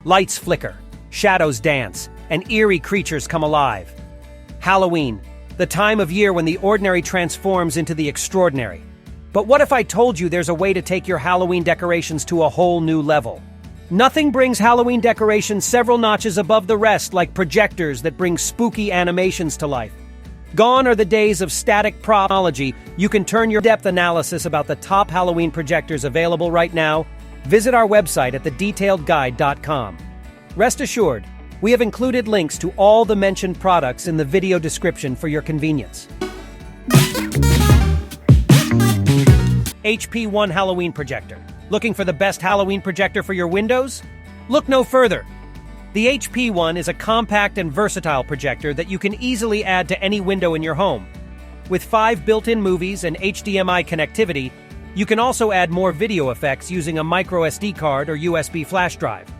Lights flicker, shadows dance, and eerie creatures come alive. Halloween, the time of year when the ordinary transforms into the extraordinary. But what if I told you there's a way to take your Halloween decorations to a whole new level? Nothing brings Halloween decorations several notches above the rest like projectors that bring spooky animations to life. Gone are the days of static propology. You can turn your depth analysis about the top Halloween projectors available right now. Visit our website at thedetailedguide.com. Rest assured, we have included links to all the mentioned products in the video description for your convenience. HP1 Halloween Projector. Looking for the best Halloween projector for your windows? Look no further. The HP1 is a compact and versatile projector that you can easily add to any window in your home. With 5 built-in movies and HDMI connectivity, you can also add more video effects using a micro SD card or USB flash drive.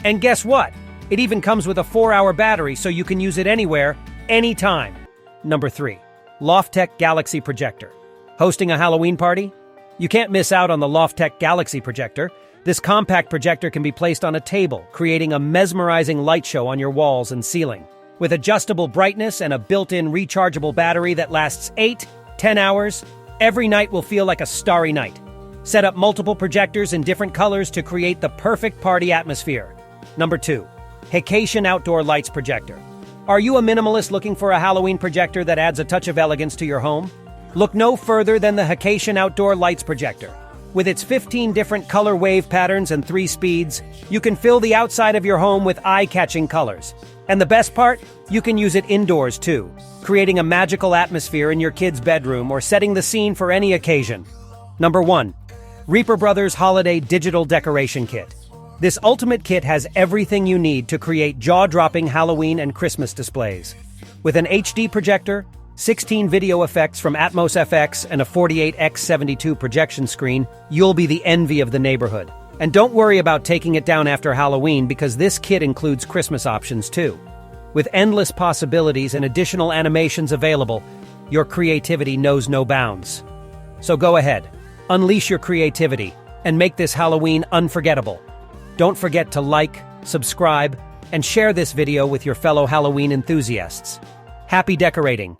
And guess what? It even comes with a 4-hour battery so you can use it anywhere, anytime. Number 3. Loftek Galaxy Projector. Hosting a Halloween party? You can't miss out on the Loftek Galaxy Projector. This compact projector can be placed on a table, creating a mesmerizing light show on your walls and ceiling. With adjustable brightness and a built-in rechargeable battery that lasts 8-10 hours, every night will feel like a starry night. Set up multiple projectors in different colors to create the perfect party atmosphere. Number 2. HeKation Outdoor Lights Projector. Are you a minimalist looking for a Halloween projector that adds a touch of elegance to your home? Look no further than the HeKation Outdoor Lights Projector. With its 15 different color wave patterns and 3 speeds, you can fill the outside of your home with eye-catching colors. And the best part? You can use it indoors too, creating a magical atmosphere in your kid's bedroom or setting the scene for any occasion. Number 1. Reaper Brothers Holiday Digital Decoration Kit. This ultimate kit has everything you need to create jaw-dropping Halloween and Christmas displays. With an HD projector, 16 video effects from Atmos FX, and a 48x72 projection screen, you'll be the envy of the neighborhood. And don't worry about taking it down after Halloween because this kit includes Christmas options too. With endless possibilities and additional animations available, your creativity knows no bounds. So go ahead, unleash your creativity, and make this Halloween unforgettable. Don't forget to like, subscribe, and share this video with your fellow Halloween enthusiasts. Happy decorating!